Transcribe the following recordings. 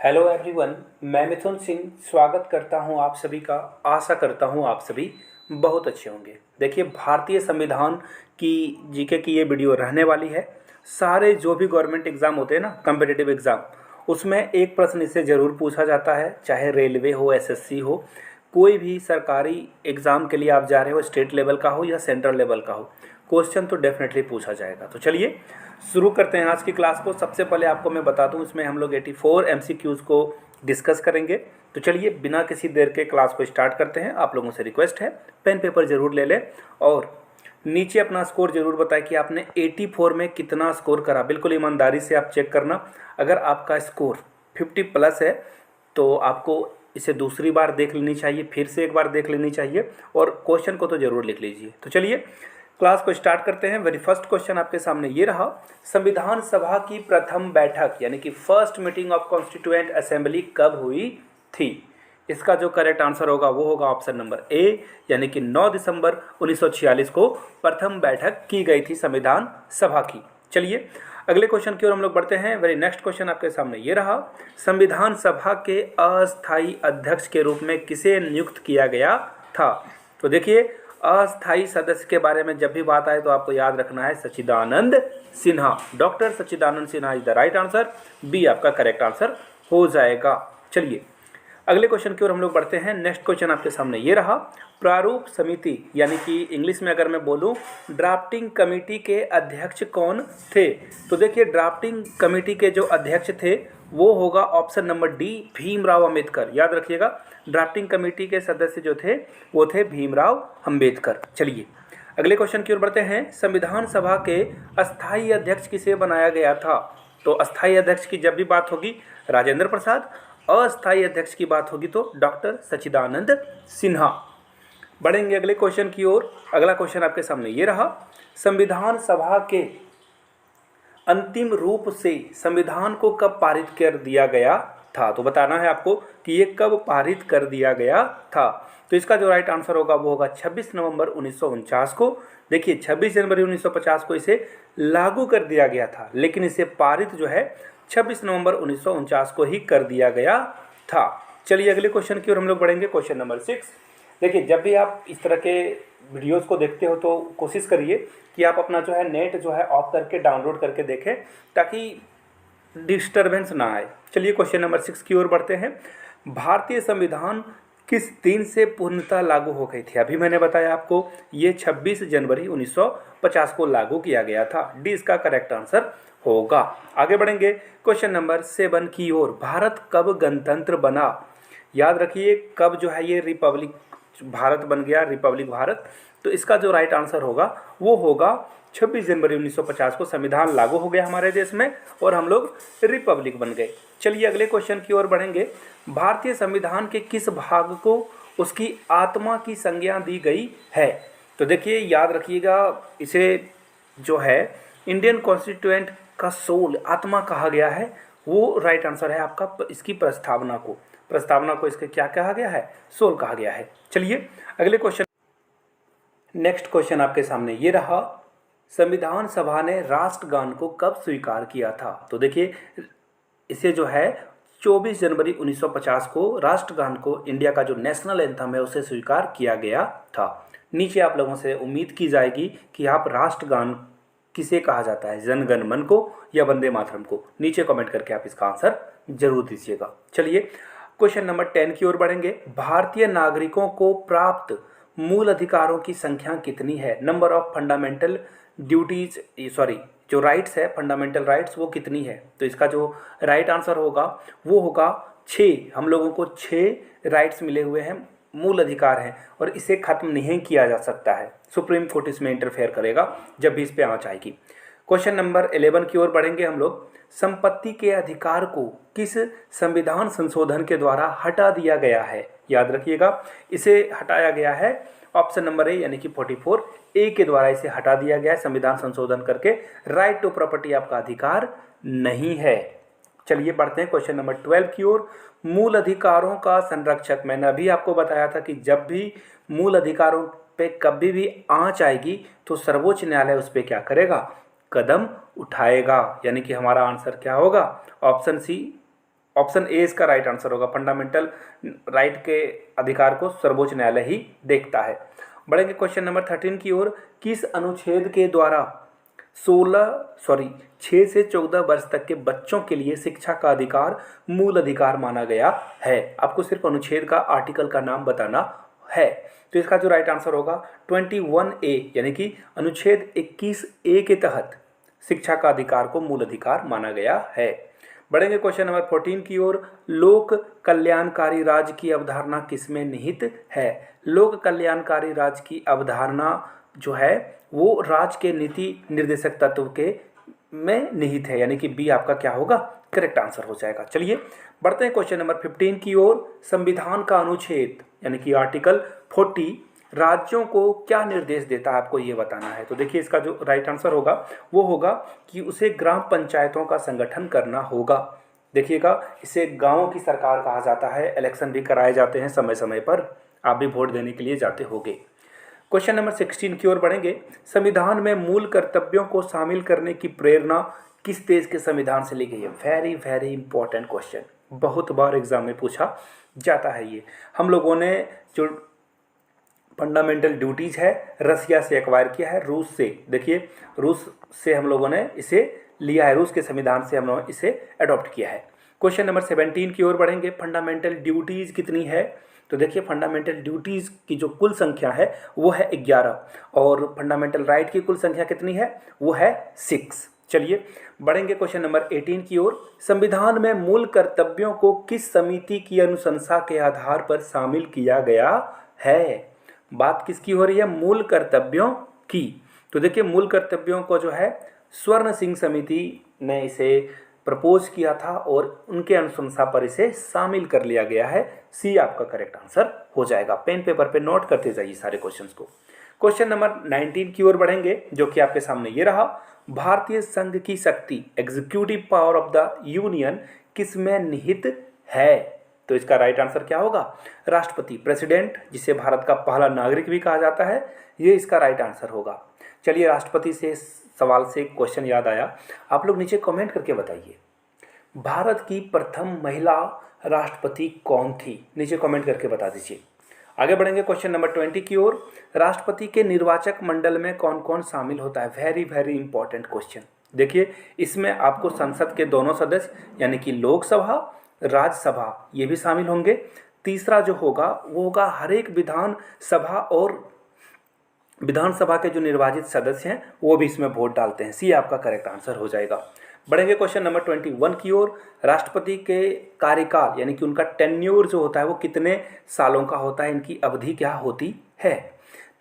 Hello everyone, मैं मिथुन सिंह स्वागत करता हूं आप सभी का। आशा करता हूं आप सभी बहुत अच्छे होंगे। देखिए, भारतीय संविधान की जीके की ये वीडियो रहने वाली है। सारे जो भी गवर्नमेंट एग्ज़ाम होते हैं ना, कम्पिटिटिव एग्ज़ाम, उसमें एक प्रश्न इससे ज़रूर पूछा जाता है, चाहे रेलवे हो, एसएससी हो, कोई भी सरकारी एग्ज़ाम के लिए आप जा रहे हो, स्टेट लेवल का हो या सेंट्रल लेवल का हो, क्वेश्चन तो डेफिनेटली पूछा जाएगा। तो चलिए शुरू करते हैं आज की क्लास को। सबसे पहले आपको मैं बता दूं, इसमें हम लोग 84 एमसीक्यूज़ को डिस्कस करेंगे। तो चलिए बिना किसी देर के क्लास को स्टार्ट करते हैं। आप लोगों से रिक्वेस्ट है, पेन पेपर ज़रूर ले लें और नीचे अपना स्कोर ज़रूर बताएं कि आपने 84 में कितना स्कोर करा। बिल्कुल ईमानदारी से आप चेक करना। अगर आपका स्कोर 50 प्लस है तो आपको इसे दूसरी बार देख लेनी चाहिए, फिर से एक बार देख लेनी चाहिए और क्वेश्चन को तो ज़रूर लिख लीजिए। तो चलिए क्लास को स्टार्ट करते हैं। वेरी फर्स्ट क्वेश्चन आपके सामने ये रहा, संविधान सभा की प्रथम बैठक यानी कि first meeting of constituent assembly कब हुई थी? इसका जो करेक्ट आंसर होगा वो होगा ऑप्शन नंबर ए, यानी कि 9 दिसंबर 1946 को प्रथम बैठक की गई थी संविधान सभा की। चलिए अगले क्वेश्चन की ओर हम लोग बढ़ते हैं। वेरी नेक्स्ट क्वेश्चन आपके सामने ये रहा, संविधान सभा के अस्थायी अध्यक्ष के रूप में किसे नियुक्त किया गया था? तो देखिए, अस्थायी सदस्य के बारे में जब भी बात आए तो आपको याद रखना है Sachchidanand Sinha. Doctor Sachchidanand Sinha is the right answer. B आपका करेक्ट आंसर हो जाएगा। चलिए अगले क्वेश्चन की ओर हम लोग बढ़ते हैं। नेक्स्ट क्वेश्चन आपके सामने ये रहा, प्रारूप समिति यानी कि इंग्लिश में अगर मैं बोलूं ड्राफ्टिंग कमेटी के अध्यक्ष कौन थे? तो देखिए, ड्राफ्टिंग कमेटी के जो अध्यक्ष थे वो होगा option number D, Bhimrao Ambedkar. याद रखिएगा, ड्राफ्टिंग कमेटी के सदस्य जो थे वो थे भीमराव अंबेडकर। चलिए अगले क्वेश्चन की ओर बढ़ते हैं। संविधान सभा के अस्थायी अध्यक्ष किसे बनाया गया था? तो अस्थायी अध्यक्ष की जब भी बात होगी राजेंद्र प्रसाद, अस्थायी अध्यक्ष की बात होगी तो डॉक्टर सच्चिदानंद सिन्हा। बढ़ेंगे अगले क्वेश्चन की ओर। अगला क्वेश्चन आपके सामने ये रहा, संविधान सभा के अंतिम रूप से संविधान को कब पारित कर दिया गया था? तो बताना है आपको कि ये कब पारित कर दिया गया था। तो इसका जो राइट आंसर होगा वो होगा 26 नवंबर 1949 को। देखिए, 26 जनवरी 1950 को इसे लागू कर दिया गया था, लेकिन इसे पारित जो है 26 नवंबर 1949 को ही कर दिया गया था। चलिए अगले क्वेश्चन की ओर हम लोग बढ़ेंगे। Question number 6। देखिए, जब भी आप इस तरह के वीडियोस को देखते हो तो कोशिश करिए कि आप अपना जो है नेट जो है ऑफ करके डाउनलोड करके देखें ताकि डिस्टरबेंस ना आए। चलिए क्वेश्चन नंबर 6 की ओर बढ़ते हैं। भारतीय संविधान किस दिन से पूर्णतः लागू हो गई थी? अभी मैंने बताया आपको ये 26 जनवरी 1950 को लागू किया गया था। डी इसका करेक्ट आंसर होगा। आगे बढ़ेंगे क्वेश्चन नंबर 7 की ओर। भारत कब गणतंत्र बना? याद रखिए, कब जो है ये रिपब्लिक भारत बन गया, रिपब्लिक भारत। तो इसका जो राइट आंसर होगा वो होगा 26 जनवरी 1950 को संविधान लागू हो गया हमारे देश में और हम लोग रिपब्लिक बन गए। चलिए अगले क्वेश्चन की ओर बढ़ेंगे। भारतीय संविधान के किस भाग को उसकी आत्मा की संज्ञा दी गई है? तो देखिए, याद रखिएगा, इसे जो है इंडियन कॉन्स्टिट्यूएंट का सोल, आत्मा कहा गया है। वो राइट आंसर है आपका। इसकी प्रस्तावना को इसके क्या कहा गया है? सोल कहा गया है। चलिए अगले क्वेश्चन। नेक्स्ट क्वेश्चन आपके सामने ये रहा, संविधान सभा ने राष्ट्रगान को कब स्वीकार किया था? तो देखिए, इसे जो है 24 जनवरी 1950 को राष्ट्रगान को, इंडिया का जो नेशनल एंथम है, उसे स्वीकार किया गया था। नीचे आप लोगों से उम्मीद की जाएगी कि आप राष्ट्रगान किसे कहा जाता है, जन गण मन को या वंदे मातरम को? नीचे कमेंट करके आप इसका आंसर जरूर दीजिएगा। चलिए क्वेश्चन नंबर 10 की ओर बढ़ेंगे। भारतीय नागरिकों को प्राप्त मूल अधिकारों की संख्या कितनी है? Number of fundamental duties, sorry जो राइट्स है, फंडामेंटल राइट्स, वो कितनी है? तो इसका जो राइट आंसर होगा वो होगा 6। हम लोगों को 6 राइट्स मिले हुए हैं, मूल अधिकार हैं और इसे खत्म नहीं किया जा सकता है। सुप्रीम कोर्ट इसमें इंटरफेयर करेगा जब भी इस पे आंच आएगी। क्वेश्चन नंबर 11 की ओर बढ़ेंगे हम लोग। संपत्ति के अधिकार को किस संविधान संशोधन के द्वारा हटा दिया गया है? याद रखिएगा, इसे हटाया गया है ऑप्शन नंबर ए यानी कि 44 ए के द्वारा इसे हटा दिया गया है संविधान संशोधन करके। राइट टू प्रॉपर्टी आपका अधिकार नहीं है। चलिए बढ़ते हैं क्वेश्चन नंबर 12 की ओर। मूल अधिकारों का संरक्षक, मैंने अभी आपको बताया था कि जब भी मूल अधिकारों पे कभी भी आंच आएगी तो सर्वोच्च न्यायालय उस पर क्या करेगा? कदम उठाएगा। यानी कि हमारा आंसर क्या होगा? ऑप्शन सी ऑप्शन ए इसका राइट आंसर होगा। फंडामेंटल राइट के अधिकार को सर्वोच्च न्यायालय ही देखता है। बढ़ेंगे क्वेश्चन नंबर 13 की ओर। किस अनुच्छेद के द्वारा 6 से 14 वर्ष तक के बच्चों के लिए शिक्षा का अधिकार मूल अधिकार माना गया है? आपको सिर्फ अनुच्छेद का आर्टिकल का नाम बताना है। तो इसका जो राइट आंसर होगा 21A, यानी कि अनुच्छेद 21A के तहत शिक्षा का अधिकार को मूल अधिकार माना गया है। बढ़ेंगे क्वेश्चन नंबर 14 की ओर। लोक कल्याणकारी राज्य की अवधारणा किसमें निहित है? लोक कल्याणकारी राज्य की अवधारणा जो है वो राज्य के नीति निर्देशक तत्व के में निहित है, यानी कि बी आपका क्या होगा? करेक्ट आंसर हो जाएगा। चलिए बढ़ते हैं क्वेश्चन नंबर 15 की ओर। संविधान का अनुच्छेद यानी कि आर्टिकल 40 राज्यों को क्या निर्देश देता है, आपको ये बताना है। तो देखिए इसका जो राइट आंसर होगा वो होगा कि उसे ग्राम पंचायतों का संगठन करना होगा। देखिएगा इसे गांवों की सरकार कहा जाता है। इलेक्शन भी कराए जाते हैं समय समय पर, आप भी वोट देने के लिए जाते होंगे। क्वेश्चन नंबर 16 की ओर बढ़ेंगे। संविधान में मूल कर्तव्यों को शामिल करने की प्रेरणा किस देश के संविधान से ली गई है? वेरी वेरी इंपॉर्टेंट क्वेश्चन, बहुत बार एग्जाम में पूछा जाता है ये। हम लोगों ने जो फंडामेंटल ड्यूटीज है रसिया से एक्वायर किया है, रूस से। देखिए रूस से हम लोगों ने इसे लिया है, रूस के संविधान से हम लोगों ने इसे अडॉप्ट किया है। क्वेश्चन नंबर 17 की ओर बढ़ेंगे। फंडामेंटल ड्यूटीज कितनी है? तो देखिए फंडामेंटल ड्यूटीज की जो कुल संख्या है वो है 11 और फंडामेंटल राइट की कुल संख्या कितनी है? वो है 6। चलिए बढ़ेंगे क्वेश्चन नंबर 18 की ओर। संविधान में मूल कर्तव्यों को किस समिति की अनुशंसा के आधार पर शामिल किया गया है? बात किसकी हो रही है? मूल कर्तव्यों की। तो देखिए मूल कर्तव्यों को जो है स्वर्ण सिंह समिति ने इसे प्रपोज किया था और उनके अनुशंसा पर इसे शामिल कर लिया गया है। सी आपका करेक्ट आंसर हो जाएगा। पेन पेपर पे नोट करते जाइए सारे क्वेश्चंस को। क्वेश्चन नंबर 19 की ओर बढ़ेंगे जो कि आपके सामने ये रहा। भारतीय संघ की शक्ति executive power of the union किसमें निहित है? तो इसका राइट आंसर क्या होगा? राष्ट्रपति, प्रेसिडेंट, जिसे भारत का पहला नागरिक भी कहा जाता है, ये इसका राइट आंसर होगा। चलिए राष्ट्रपति से सवाल से क्वेश्चन याद आया, आप लोग नीचे कमेंट करके बताइए भारत की प्रथम महिला राष्ट्रपति कौन थी? नीचे कमेंट करके बता दीजिए। आगे बढ़ेंगे क्वेश्चन नंबर 20 की ओर। राष्ट्रपति के निर्वाचक मंडल में कौन कौन शामिल होता है? Very very important question. देखिए इसमें आपको संसद के दोनों सदस्य यानी कि लोकसभा, राज्यसभा ये भी शामिल होंगे। तीसरा जो होगा वो होगा हर एक विधानसभा और विधानसभा के जो निर्वाचित सदस्य हैं वो भी इसमें वोट डालते हैं। सी आपका करेक्ट आंसर हो जाएगा। बढ़ेंगे क्वेश्चन नंबर 21 की ओर। राष्ट्रपति के कार्यकाल यानी कि उनका टेन्योर जो होता है वो कितने सालों का होता है? इनकी अवधि क्या होती है?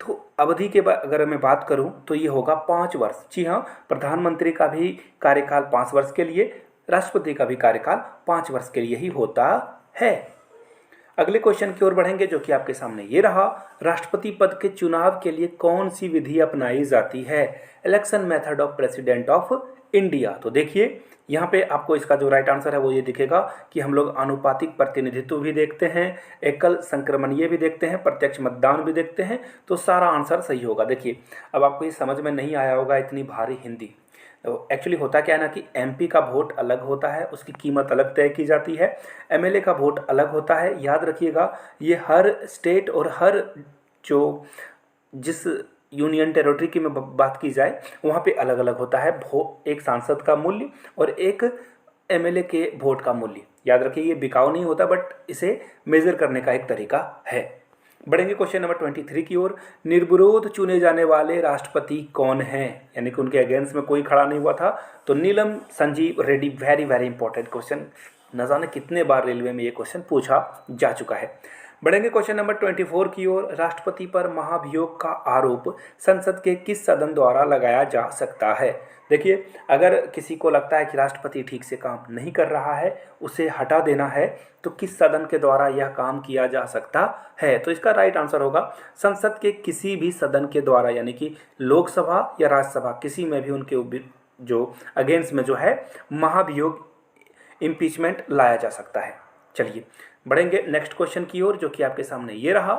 तो अवधि के अगर मैं बात करूं तो ये होगा 5 वर्ष। जी हाँ, प्रधानमंत्री का भी कार्यकाल 5 वर्ष के लिए, राष्ट्रपति का भी कार्यकाल 5 वर्ष के लिए ही होता है। अगले क्वेश्चन की ओर बढ़ेंगे जो कि आपके सामने ये रहा। राष्ट्रपति पद के चुनाव के लिए कौन सी विधि अपनाई जाती है? Election method of president of India. तो देखिए यहाँ पे आपको इसका जो राइट आंसर है वो ये दिखेगा कि हम लोग आनुपातिक प्रतिनिधित्व भी देखते हैं, एकल संक्रमणीय भी देखते हैं, प्रत्यक्ष मतदान भी देखते हैं। तो सारा आंसर सही होगा। देखिए अब आपको ये समझ में नहीं आया होगा इतनी भारी हिंदी। तो एक्चुअली होता क्या है ना कि एमपी का वोट अलग होता है, उसकी कीमत अलग तय की जाती है। एमएलए का वोट अलग होता है। याद रखिएगा ये हर स्टेट और हर जो जिस यूनियन टेरिटरी की में बात की जाए वहाँ पे अलग अलग होता है एक सांसद का मूल्य और एक एमएलए के वोट का मूल्य। याद रखिए ये बिकाऊ नहीं होता बट इसे मेजर करने का एक तरीका है। बढ़ेंगे क्वेश्चन नंबर 23 की ओर। निर्विरोध चुने जाने वाले राष्ट्रपति कौन हैं? यानी कि उनके अगेंस्ट में कोई खड़ा नहीं हुआ था। तो Neelam Sanjiva Reddy. Very very important question, न जाने कितने बार रेलवे में ये क्वेश्चन पूछा जा चुका है। बढ़ेंगे क्वेश्चन नंबर 24 की ओर। राष्ट्रपति पर महाभियोग का आरोप संसद के किस सदन द्वारा लगाया जा सकता है? देखिए अगर किसी को लगता है कि राष्ट्रपति ठीक से काम नहीं कर रहा है, उसे हटा देना है, तो किस सदन के द्वारा यह काम किया जा सकता है? तो इसका राइट आंसर होगा संसद के किसी भी सदन के द्वारा, यानी कि लोकसभा या राज्यसभा किसी में भी उनके जो अगेंस्ट में जो है महाभियोग इम्पीचमेंट लाया जा सकता है। चलिए बढ़ेंगे नेक्स्ट क्वेश्चन की ओर जो कि आपके सामने ये रहा।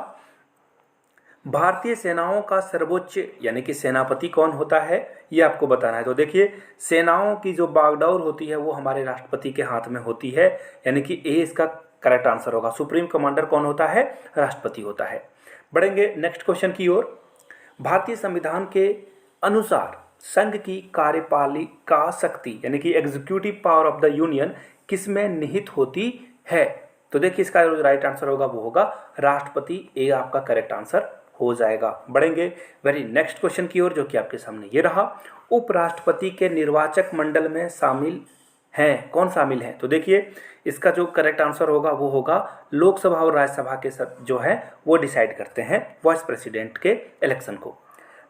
भारतीय सेनाओं का सर्वोच्च यानी कि सेनापति कौन होता है, ये आपको बताना है। तो देखिए सेनाओं की जो बागडोर होती है वो हमारे राष्ट्रपति के हाथ में होती है, यानी कि ए इसका करेक्ट आंसर होगा। सुप्रीम कमांडर कौन होता है, राष्ट्रपति होता है। बढ़ेंगे नेक्स्ट क्वेश्चन की ओर। भारतीय संविधान के अनुसार संघ की कार्यपालिका शक्ति यानी कि executive power of the union किसमें निहित होती है। तो देखिए इसका जो राइट आंसर होगा वो होगा राष्ट्रपति, ए आपका करेक्ट आंसर हो जाएगा। बढ़ेंगे वेरी नेक्स्ट क्वेश्चन की ओर जो कि आपके सामने ये रहा। उपराष्ट्रपति के निर्वाचक मंडल में शामिल हैं, कौन शामिल हैं। तो देखिए इसका जो करेक्ट आंसर होगा वो होगा लोकसभा और राज्यसभा के जो है वो डिसाइड करते हैं वाइस प्रेसिडेंट के इलेक्शन को।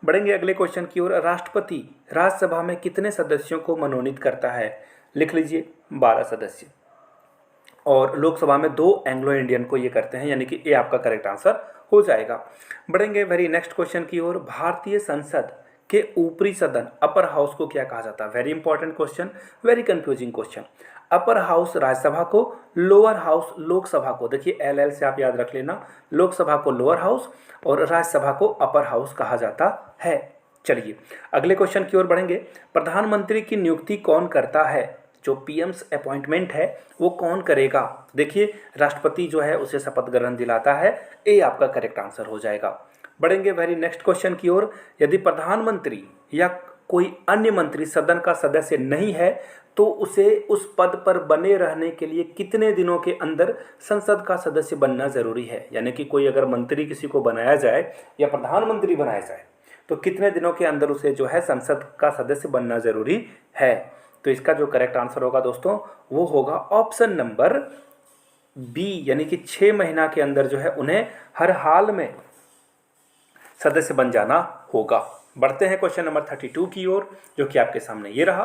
बढ़ेंगे अगले क्वेश्चन की ओर। राष्ट्रपति राज्यसभा में कितने सदस्यों को मनोनीत करता है, लिख लीजिए 12 सदस्य, और लोकसभा में 2 एंग्लो इंडियन को ये करते हैं, यानी कि ये आपका करेक्ट आंसर हो जाएगा। बढ़ेंगे वेरी नेक्स्ट क्वेश्चन की ओर। भारतीय संसद के ऊपरी सदन अपर हाउस को क्या कहा जाता है। Very important question, very confusing question. Upper house Rajya Sabha को, लोअर हाउस लोकसभा को, देखिए LL से आप याद रख लेना, लोकसभा को लोअर हाउस और राज्यसभा को अपर हाउस कहा जाता है। चलिए अगले क्वेश्चन की ओर बढ़ेंगे। प्रधानमंत्री की नियुक्ति कौन करता है, जो पीएम्स अपॉइंटमेंट है वो कौन करेगा। देखिए राष्ट्रपति जो है उसे शपथ ग्रहण दिलाता है, ये आपका करेक्ट आंसर हो जाएगा। बढ़ेंगे वेरी नेक्स्ट क्वेश्चन की ओर। यदि प्रधानमंत्री या कोई अन्य मंत्री सदन का सदस्य नहीं है तो उसे उस पद पर बने रहने के लिए कितने दिनों के अंदर संसद का सदस्य बनना जरूरी है। यानी कि कोई अगर मंत्री किसी को बनाया जाए या प्रधानमंत्री बनाया जाए तो कितने दिनों के अंदर उसे जो है संसद का सदस्य बनना जरूरी है। तो इसका जो करेक्ट आंसर होगा दोस्तों वो होगा ऑप्शन नंबर बी, यानी कि 6 महीना के अंदर जो है उन्हें हर हाल में सदस्य बन जाना होगा। बढ़ते हैं क्वेश्चन नंबर 32 की ओर जो कि आपके सामने ये रहा।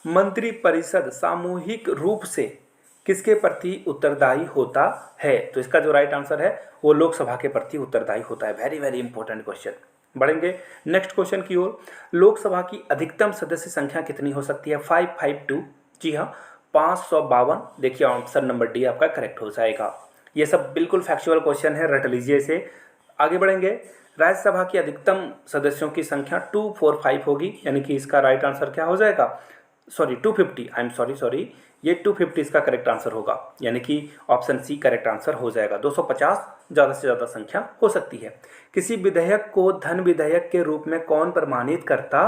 मंत्रिपरिषद सामूहिक रूप से किसके प्रति उत्तरदायी होता है। तो इसका जो राइट आंसर है वो लोकसभा के प्रति उत्तरदायी होता है। Very very important question. बढ़ेंगे नेक्स्ट क्वेश्चन की ओर। लोकसभा की अधिकतम सदस्य संख्या कितनी हो सकती है। 552, जी हाँ 552। देखिए ऑप्शन नंबर डी आपका करेक्ट हो जाएगा। ये सब बिल्कुल फैक्चुअल क्वेश्चन है, रट लीजिए इसे। आगे बढ़ेंगे। राज्यसभा की अधिकतम सदस्यों की संख्या 245 होगी, यानी कि इसका राइट आंसर क्या हो जाएगा, सॉरी 250, आई एम सॉरी, ये 250 इसका करेक्ट आंसर होगा, यानी कि ऑप्शन सी करेक्ट आंसर हो जाएगा। 250 ज़्यादा से ज़्यादा संख्या हो सकती है। किसी विधेयक को धन विधेयक के रूप में कौन प्रमाणित करता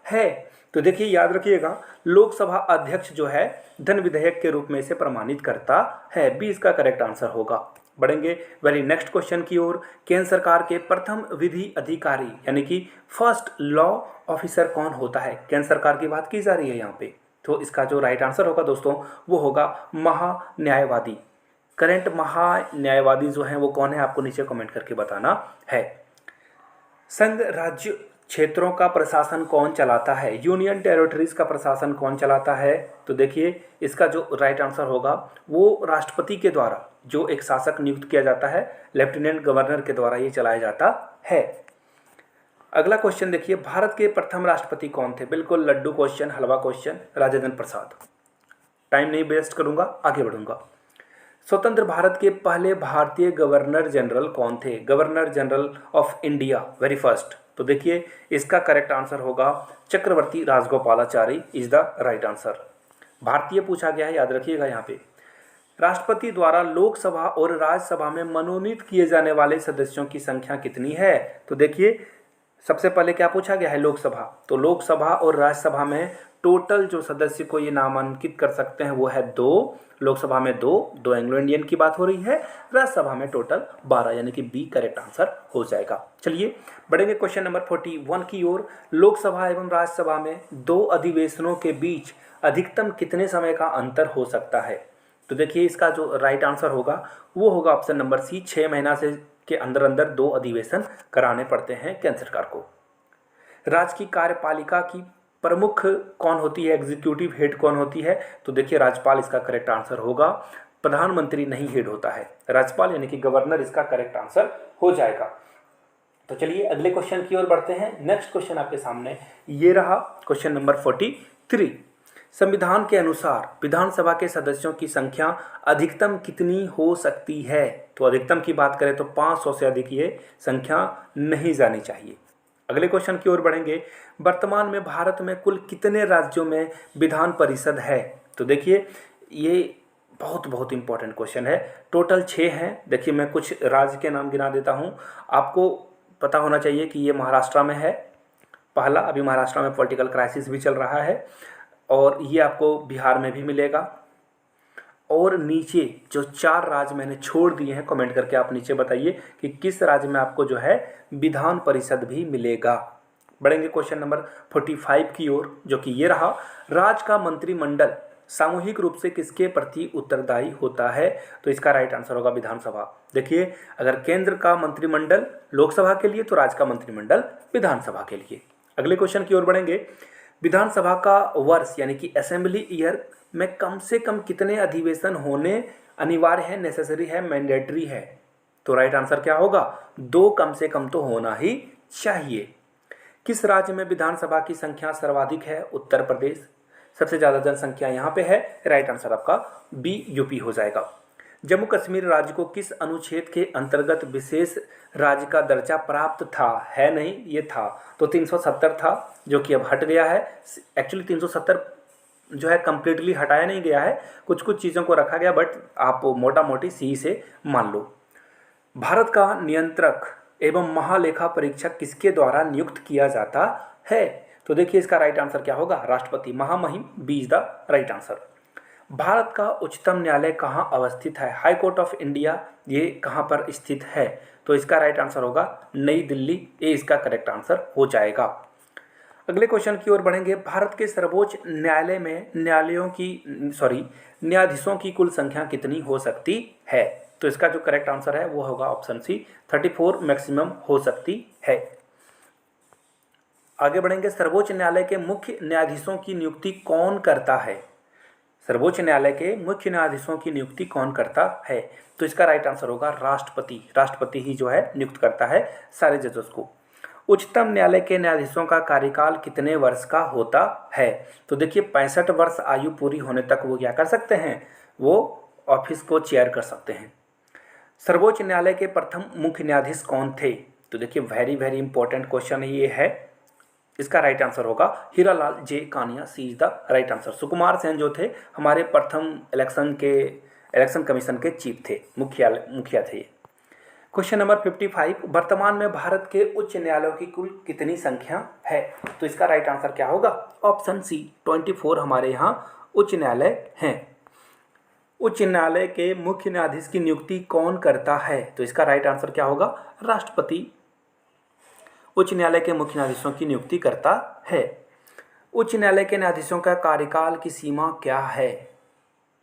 है। तो देखिए याद रखिएगा लोकसभा अध्यक्ष जो है धन विधेयक के रूप में इसे प्रमाणित करता है, बी इसका करेक्ट आंसर होगा। बढ़ेंगे वेरी नेक्स्ट क्वेश्चन की ओर। केंद्र सरकार के प्रथम विधि अधिकारी यानी कि फर्स्ट लॉ ऑफिसर कौन होता है। केंद्र सरकार की बात की जा रही है यहाँ पे, तो इसका जो राइट आंसर होगा दोस्तों वो होगा महान्यायवादी। करंट महान्यायवादी जो हैं वो कौन है आपको नीचे कमेंट करके बताना है। संघ राज्य क्षेत्रों का प्रशासन कौन चलाता है। यूनियन टेरिटरीज का प्रशासन कौन चलाता है। तो देखिए इसका जो राइट आंसर होगा वो राष्ट्रपति के द्वारा जो एक शासक नियुक्त किया जाता है, लेफ्टिनेंट गवर्नर के द्वारा ये चलाया जाता है। अगला क्वेश्चन देखिए, भारत के प्रथम राष्ट्रपति कौन थे। बिल्कुल लड्डू क्वेश्चन, हलवा क्वेश्चन, राजेंद्र प्रसाद। टाइम नहीं वेस्ट करूंगा, आगे बढ़ूंगा। स्वतंत्र भारत के पहले भारतीय गवर्नर जनरल कौन थे। Governor general of India very first. तो देखिए इसका करेक्ट आंसर होगा Chakravarti Rajagopalachari is the right answer. भारतीय पूछा गया है, याद रखिएगा यहाँ पे। राष्ट्रपति द्वारा लोकसभा और राज्यसभा में मनोनीत किए जाने वाले सदस्यों की संख्या कितनी है। तो देखिए सबसे पहले क्या पूछा गया है, लोकसभा। तो लोकसभा और राज्यसभा में टोटल जो सदस्य को ये नामांकित कर सकते हैं वो है 2। लोकसभा में 2 एंग्लो इंडियन की बात हो रही है, राज्यसभा में टोटल 12, यानी कि बी करेक्ट आंसर हो जाएगा। चलिए बढ़ेंगे क्वेश्चन नंबर 41 की ओर। लोकसभा एवं राज्यसभा में 2 अधिवेशनों के बीच अधिकतम कितने समय का अंतर हो सकता है। तो देखिए इसका जो राइट आंसर होगा वो होगा ऑप्शन नंबर सी, 6 महीना से के अंदर अंदर 2 अधिवेशन कराने पड़ते हैं केंद्र सरकार को। राज्य की कार्यपालिका की प्रमुख कौन होती है, एग्जीक्यूटिव हेड कौन होती है। तो देखिए राज्यपाल इसका करेक्ट आंसर होगा, प्रधानमंत्री नहीं हेड होता है, राज्यपाल यानी कि गवर्नर इसका करेक्ट आंसर हो जाएगा। तो चलिए अगले क्वेश्चन की ओर बढ़ते हैं। नेक्स्ट क्वेश्चन आपके सामने ये रहा, क्वेश्चन नंबर 43। संविधान के अनुसार विधानसभा के सदस्यों की संख्या अधिकतम कितनी हो सकती है? तो अधिकतम की बात करें तो 500 से अधिक ये संख्या नहीं जानी चाहिए। अगले क्वेश्चन की ओर बढ़ेंगे। वर्तमान में भारत में कुल कितने राज्यों में विधान परिषद है? तो देखिए ये बहुत बहुत इंपॉर्टेंट क्वेश्चन है। टोटल 6 हैं। देखिए मैं कुछ राज्य के नाम गिना देता हूँ। आपको पता होना चाहिए कि ये महाराष्ट्र में है पहला, अभी महाराष्ट्र में पॉलिटिकल क्राइसिस भी चल रहा है, और ये आपको बिहार में भी मिलेगा। और नीचे जो 4 राज्य मैंने छोड़ दिए हैं, कमेंट करके आप नीचे बताइए कि किस राज्य में आपको जो है विधान परिषद भी मिलेगा। बढ़ेंगे क्वेश्चन नंबर 45 की ओर, जो कि ये रहा। राज्य का मंत्रिमंडल सामूहिक रूप से किसके प्रति उत्तरदायी होता है? तो इसका राइट आंसर होगा विधानसभा। देखिए अगर केंद्र का मंत्रिमंडल लोकसभा के लिए तो राज्य का मंत्रिमंडल विधानसभा के लिए। अगले क्वेश्चन की ओर बढ़ेंगे। विधानसभा का वर्ष यानी कि असेंबली ईयर में कम से कम कितने अधिवेशन होने अनिवार्य है, नेसेसरी है, मैंडेटरी है? तो राइट आंसर क्या होगा? 2 कम से कम तो होना ही चाहिए। किस राज्य में विधानसभा की संख्या सर्वाधिक है? उत्तर प्रदेश। सबसे ज़्यादा जनसंख्या यहाँ पे है। राइट आंसर आपका बी यूपी हो जाएगा। जम्मू कश्मीर राज्य को किस अनुच्छेद के अंतर्गत विशेष राज्य का दर्जा प्राप्त था? है नहीं, ये था। तो 370 था, जो कि अब हट गया है। एक्चुअली 370 जो है कम्प्लीटली हटाया नहीं गया है, कुछ कुछ चीज़ों को रखा गया, बट आप मोटा मोटी सी से मान लो। भारत का नियंत्रक एवं महालेखा परीक्षक किसके द्वारा नियुक्त किया जाता है? तो देखिए इसका राइट आंसर क्या होगा? राष्ट्रपति। महामहिम B is the right answer. Bharat का उच्चतम न्यायालय कहाँ अवस्थित है? हाई कोर्ट ऑफ इंडिया ये कहाँ पर स्थित है? तो इसका राइट आंसर होगा नई दिल्ली। ये इसका करेक्ट आंसर हो जाएगा। अगले क्वेश्चन की ओर बढ़ेंगे। भारत के सर्वोच्च न्यायालय में न्यायाधीशों की कुल संख्या कितनी हो सकती है? तो इसका जो करेक्ट आंसर है वो होगा ऑप्शन सी, 34 मैक्सिमम हो सकती है। आगे बढ़ेंगे। सर्वोच्च न्यायालय के मुख्य न्यायाधीशों की नियुक्ति कौन करता है? सर्वोच्च न्यायालय के मुख्य न्यायाधीशों की नियुक्ति कौन करता है? तो इसका राइट आंसर होगा राष्ट्रपति। राष्ट्रपति ही जो है नियुक्त करता है सारे जजेस को। उच्चतम न्यायालय के न्यायाधीशों का कार्यकाल कितने वर्ष का होता है? तो देखिए 65 वर्ष आयु पूरी होने तक वो क्या कर सकते हैं? वो ऑफिस को चेयर कर सकते हैं। सर्वोच्च न्यायालय के प्रथम मुख्य न्यायाधीश कौन थे? तो देखिए वेरी वेरी इंपॉर्टेंट क्वेश्चन ये है। इसका राइट आंसर होगा हीरालाल जे कानिया। सी is the right answer. Sukumar Sen जो थे हमारे प्रथम इलेक्शन कमीशन के चीफ थे, मुखिया थे। Question number 55। वर्तमान में भारत के उच्च न्यायालयों की कुल कितनी संख्या है? तो इसका राइट आंसर क्या होगा? ऑप्शन सी, 24 हमारे यहाँ उच्च न्यायालय हैं। उच्च न्यायालय के मुख्य न्यायाधीश की नियुक्ति कौन करता है? तो इसका राइट आंसर क्या होगा? राष्ट्रपति उच्च न्यायालय के मुख्य न्यायाधीशों की नियुक्ति करता है। उच्च न्यायालय के न्यायाधीशों का कार्यकाल की सीमा क्या है?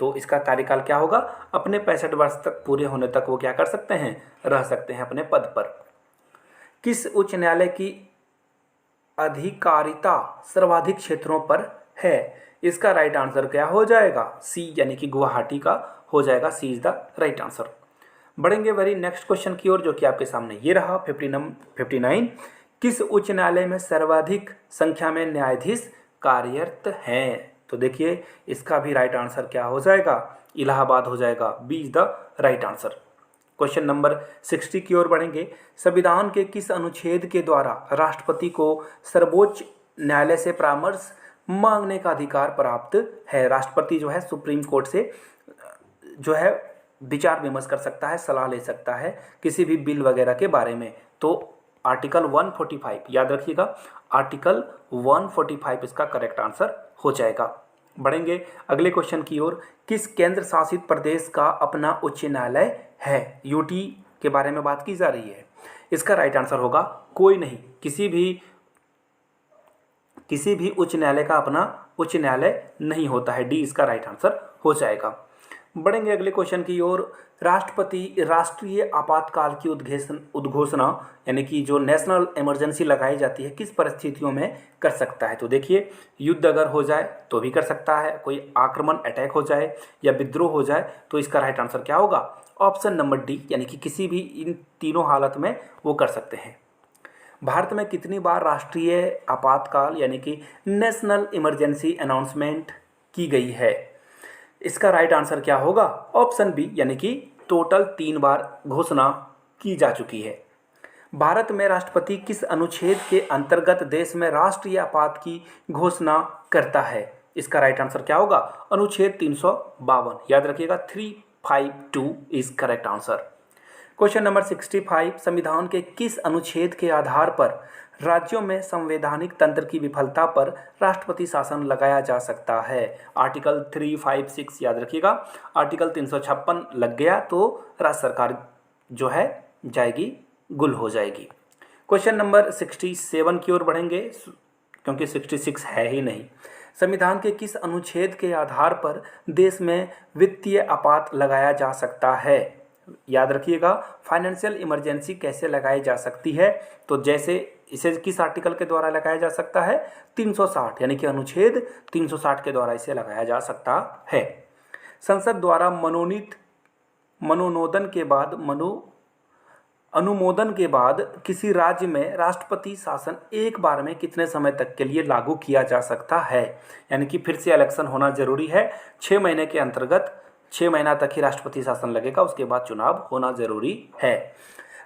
तो इसका कार्यकाल क्या होगा? अपने 65 वर्ष तक पूरे होने तक वो क्या कर सकते हैं? रह सकते हैं अपने पद पर। किस उच्च न्यायालय की अधिकारिता सर्वाधिक क्षेत्रों पर है? इसका राइट आंसर क्या हो जाएगा? सी यानी कि गुवाहाटी का हो जाएगा। सी इज द राइट आंसर। बढ़ेंगे वेरी नेक्स्ट क्वेश्चन की ओर, जो कि आपके सामने ये रहा 59। किस उच्च न्यायालय में सर्वाधिक संख्या में न्यायाधीश कार्यरत हैं? तो देखिए इसका भी राइट आंसर क्या हो जाएगा? इलाहाबाद हो जाएगा। B is the right answer. Question number 60 की ओर बढ़ेंगे। संविधान के किस अनुच्छेद के द्वारा राष्ट्रपति को सर्वोच्च न्यायालय से परामर्श मांगने का अधिकार प्राप्त है? राष्ट्रपति जो है सुप्रीम कोर्ट से जो है विचार विमर्श कर सकता है, सलाह ले सकता है किसी भी बिल वगैरह के बारे में। तो आर्टिकल 145 याद रखिएगा, आर्टिकल 145 इसका करेक्ट आंसर हो जाएगा। बढ़ेंगे अगले क्वेश्चन की ओर। किस केंद्र शासित प्रदेश का अपना उच्च न्यायालय है? यूटी के बारे में बात की जा रही है। इसका राइट आंसर होगा कोई नहीं। किसी भी उच्च न्यायालय का अपना उच्च न्यायालय नहीं होता है। डी इसका राइट आंसर हो जाएगा। बढ़ेंगे अगले क्वेश्चन की ओर। राष्ट्रपति राष्ट्रीय आपातकाल की उद्घोषणा यानी कि जो नेशनल इमरजेंसी लगाई जाती है किस परिस्थितियों में कर सकता है? तो देखिए युद्ध अगर हो जाए तो भी कर सकता है, कोई आक्रमण अटैक हो जाए या विद्रोह हो जाए, तो इसका राइट आंसर क्या होगा? ऑप्शन नंबर डी यानी कि किसी भी इन तीनों हालत में वो कर सकते हैं। भारत में कितनी बार राष्ट्रीय आपातकाल यानी कि नेशनल इमरजेंसी अनाउंसमेंट की गई है। इसका राइट आंसर क्या होगा? ऑप्शन बी, यानी कि टोटल 3 बार घोषणा की जा चुकी है। भारत में राष्ट्रपति किस अनुच्छेद के अंतर्गत देश में राष्ट्रीय आपात की घोषणा करता है? इसका राइट आंसर क्या होगा? अनुच्छेद 352। याद रखिएगा, 352 is correct answer. Question number 65, संविधान के किस अनुच्छेद के आधार पर राज्यों में संवैधानिक तंत्र की विफलता पर राष्ट्रपति शासन लगाया जा सकता है? आर्टिकल 356 याद रखिएगा। आर्टिकल 356 लग गया तो राज्य सरकार जो है जाएगी, गुल हो जाएगी। क्वेश्चन नंबर 67 की ओर बढ़ेंगे, क्योंकि 66 है ही नहीं। संविधान के किस अनुच्छेद के आधार पर देश में वित्तीय आपात लगाया जा सकता है? याद रखिएगा, फाइनेंशियल इमरजेंसी कैसे लगाई जा सकती है? तो जैसे इसे किस आर्टिकल के द्वारा लगाया जा सकता है? 360, यानी कि अनुच्छेद 360 के द्वारा इसे लगाया जा सकता है। संसद द्वारा अनुमोदन के बाद किसी राज्य में राष्ट्रपति शासन एक बार में कितने समय तक के लिए लागू किया जा सकता है? यानी कि फिर से इलेक्शन होना जरूरी है। 6 महीने के अंतर्गत 6 महीना तक ही राष्ट्रपति शासन लगेगा, उसके बाद चुनाव होना जरूरी है।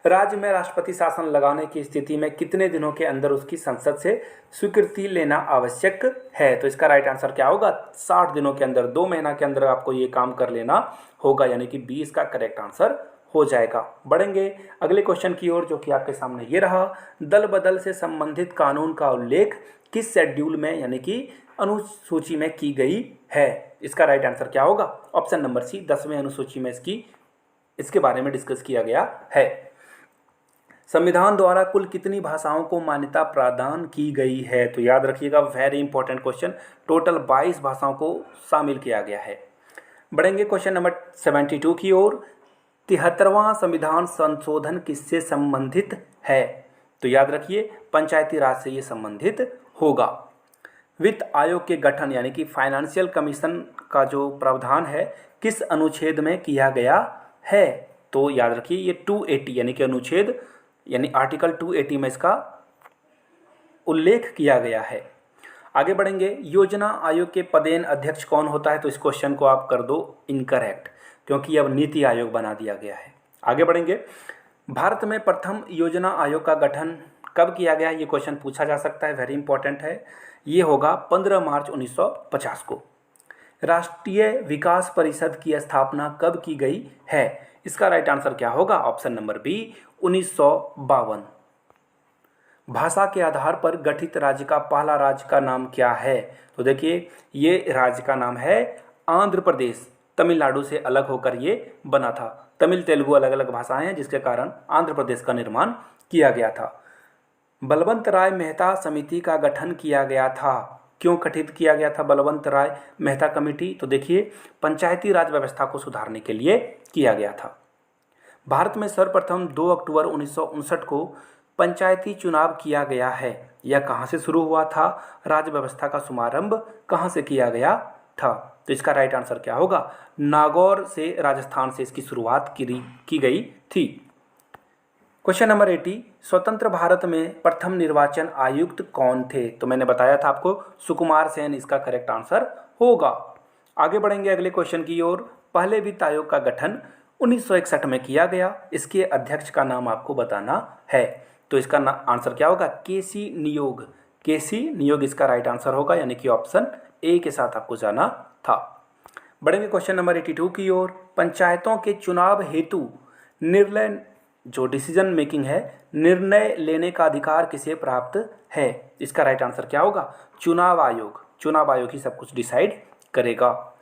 राज्य में राष्ट्रपति शासन लगाने की स्थिति में कितने दिनों के अंदर उसकी संसद से स्वीकृति लेना आवश्यक है? तो इसका राइट आंसर क्या होगा? 60 दिनों के अंदर, 2 महीना के अंदर आपको ये काम कर लेना होगा, यानी कि 20 का करेक्ट आंसर हो जाएगा। बढ़ेंगे अगले क्वेश्चन की ओर, जो कि आपके सामने ये रहा। दल बदल से संबंधित कानून का उल्लेख किस शेड्यूल में, यानी कि अनुसूची में की गई है? इसका राइट आंसर क्या होगा? ऑप्शन नंबर सी, 10वें अनुसूची में इसके बारे में डिस्कस किया गया है। संविधान द्वारा कुल कितनी भाषाओं को मान्यता प्रदान की गई है? तो याद रखिएगा, वेरी इंपॉर्टेंट क्वेश्चन, टोटल 22 भाषाओं को शामिल किया गया है। बढ़ेंगे क्वेश्चन नंबर 72 की ओर। 73वां संविधान संशोधन किससे संबंधित है? तो याद रखिए, पंचायती राज से ये संबंधित होगा। वित्त आयोग के गठन, यानी कि फाइनेंशियल कमीशन का जो प्रावधान है, किस अनुच्छेद में किया गया है? तो याद रखिए, ये 280 यानी कि अनुच्छेद यानी आर्टिकल 280 में इसका उल्लेख किया गया है। आगे बढ़ेंगे, योजना आयोग के पदेन अध्यक्ष कौन होता है? तो इस क्वेश्चन को आप कर दो इनकरेक्ट, क्योंकि अब नीति आयोग बना दिया गया है। आगे बढ़ेंगे, भारत में प्रथम योजना आयोग का गठन कब किया गया? ये क्वेश्चन पूछा जा सकता है, वेरी इंपॉर्टेंट है। ये होगा 15 मार्च 1950 को। राष्ट्रीय विकास परिषद की स्थापना कब की गई है? इसका राइट आंसर क्या होगा? Option number B, 1952। भाषा के आधार पर गठित राज्य का पहला राज्य का नाम क्या है? तो देखिए, ये राज्य का नाम है आंध्र प्रदेश। तमिलनाडु से अलग होकर ये बना था। तमिल तेलुगु अलग अलग भाषाएं हैं, जिसके कारण आंध्र प्रदेश का निर्माण किया गया था। बलवंत राय मेहता समिति का गठन किया गया था। क्यों गठित किया गया था बलवंत राय मेहता कमेटी? तो देखिए, पंचायती राज व्यवस्था को सुधारने के लिए किया गया था। भारत में सर्वप्रथम 2 अक्टूबर 1959 को पंचायती चुनाव किया गया है। यह कहाँ से शुरू हुआ था? राज्य व्यवस्था का शुभारंभ कहाँ से किया गया था? तो इसका राइट आंसर क्या होगा? नागौर से, राजस्थान से इसकी शुरुआत की गई थी। क्वेश्चन नंबर 80, स्वतंत्र भारत में प्रथम निर्वाचन आयुक्त कौन थे? तो मैंने बताया था आपको, सुकुमार सेन इसका करेक्ट आंसर होगा। आगे बढ़ेंगे अगले क्वेश्चन की ओर। पहले वित्त आयोग का गठन 1961 में किया गया। इसके अध्यक्ष का नाम आपको बताना है। तो इसका आंसर क्या होगा? केसी नियोग। केसी नियोग इसका राइट आंसर होगा, यानी कि ऑप्शन ए के साथ आपको जाना था। बढ़ेंगे क्वेश्चन नंबर 82 की ओर। पंचायतों के चुनाव हेतु निर्णय, जो डिसीजन मेकिंग है, निर्णय लेने का अधिकार किसे प्राप्त है? इसका राइट आंसर क्या होगा? चुनाव आयोग। चुनाव आयोग ही सब कुछ डिसाइड करेगा।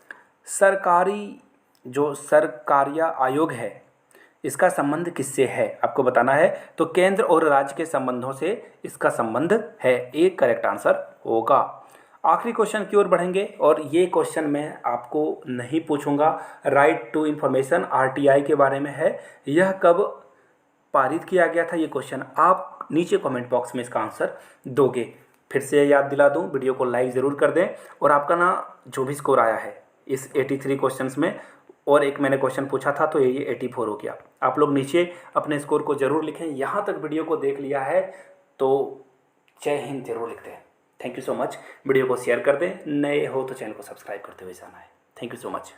सरकारिया आयोग है, इसका संबंध किससे है? आपको बताना है। तो केंद्र और राज्य के संबंधों से इसका संबंध है। एक करेक्ट आंसर होगा। आखिरी क्वेश्चन की ओर बढ़ेंगे, और ये क्वेश्चन मैं आपको नहीं पूछूंगा। राइट टू इंफॉर्मेशन आरटीआई के बारे में है। यह कब पारित किया गया था? ये क्वेश्चन आप नीचे कमेंट बॉक्स में इसका आंसर दोगे। फिर से याद दिला दूं, वीडियो को लाइक ज़रूर कर दें। और आपका जो भी स्कोर आया है इस 83 क्वेश्चंस में, और एक मैंने क्वेश्चन पूछा था तो ये 84 हो गया। आप लोग नीचे अपने स्कोर को ज़रूर लिखें। यहाँ तक वीडियो को देख लिया है तो जय हिंद जरूर लिखते हैं। Thank you so much. Video को शेयर कर दें, नए हो तो चैनल को सब्सक्राइब करते हुए जाना है। Thank you so much.